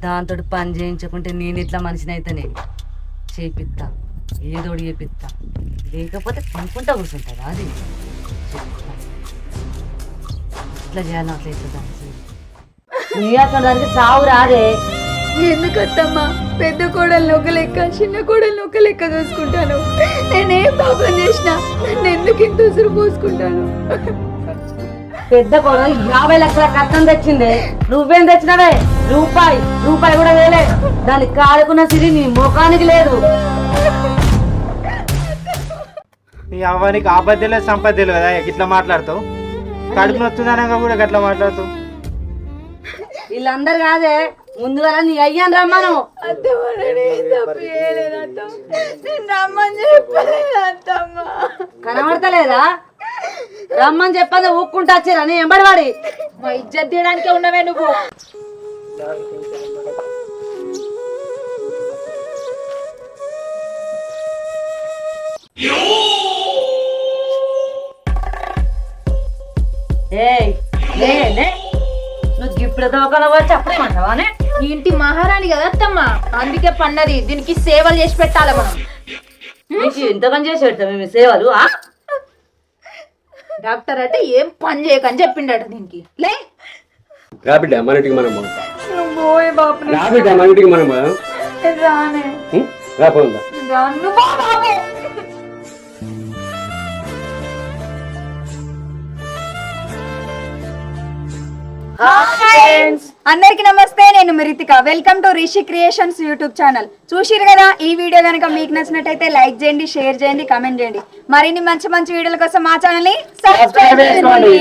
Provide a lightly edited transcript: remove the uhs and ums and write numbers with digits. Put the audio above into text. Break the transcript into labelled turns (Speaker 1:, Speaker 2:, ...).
Speaker 1: దాంతో పని చేయించకుంటే నేను ఇట్లా మనిషిని అయితేనే చేపిస్తా, ఏదోడి చేపిస్తా. లేకపోతే కొనుక్కుంటా కూర్చుంటుందా అది? చెప్తా. ఇట్లా చేయాలి, అట్లా ఇట్లా దాన్ని నీ అసలు దానికి సాగు రాదే.
Speaker 2: ఎందుకత్తమ్మా పెద్ద కోడలు ఒక లెక్క చిన్న కోడలు ఒక లెక్క చూసుకుంటాను. నేనేం పాపం చేసినా నన్ను ఎందుకు ఇంత ఉసురు పోసుకుంటాను?
Speaker 1: పెద్ద కొడుకు 50 లక్షల కట్టం తెచ్చిందే, నువ్వేం తెచ్చినవే? రూపాయి కూడా వేలే. దానికి కాడుకున్న సిరి నీ ముఖానికి లేదు.
Speaker 3: నీ అవ్వానికి ఆపద్యలేదు సంపద్యలు కదా ఇట్లా మాట్లాడుతావు. కడుపు నొత్తుందనగా కూడా గట్లా మాట్లాడుతావు.
Speaker 1: వీళ్ళందరు కాదే, ముందుగా నీ అయ్యాను రమ్మను. కనబడతలేదా? రమ్మని చెప్పని ఊక్కుంటా వచ్చారా నీ ఎంబడివాడి?
Speaker 2: మా ఇజ్జత్ తీయడానికే ఉన్నవే నువ్వు.
Speaker 1: నువ్వు గిప్పుడు దోకలో వచ్చి అప్పుడేమంటావా?
Speaker 2: ఈ ఇంటి మహారాణి కదా అత్తమ్మ, అందుకే పన్నది. దీనికి సేవలు చేసి పెట్టాలి మనం.
Speaker 1: నీకు ఇంతకని చేసి పెడతాం మేము సేవలు.
Speaker 2: డాక్టర్ అంటే ఏం పని చేయకని చెప్పిండట దీనికి. లే
Speaker 4: రాబిడ్డ మనటికి మనం
Speaker 2: నువ్వు పోయే బాబు.
Speaker 4: రాబిడ్డ మనటికి మనం
Speaker 2: రానే
Speaker 4: రాపోందా.
Speaker 2: రాను బాబు. అందరికి నమస్తే, నేను Ritika. Welcome to Rishi creations YouTube channel. చూసిరు కదా, ఈ వీడియో కనుక మీకు నచ్చినట్టయితే లైక్ చేయండి, షేర్ చేయండి, కామెంట్ చేయండి. మరిన్ని మంచి మంచి వీడియోల కోసం మా ఛానల్ ని సబ్స్క్రైబ్ చేసుకోండి.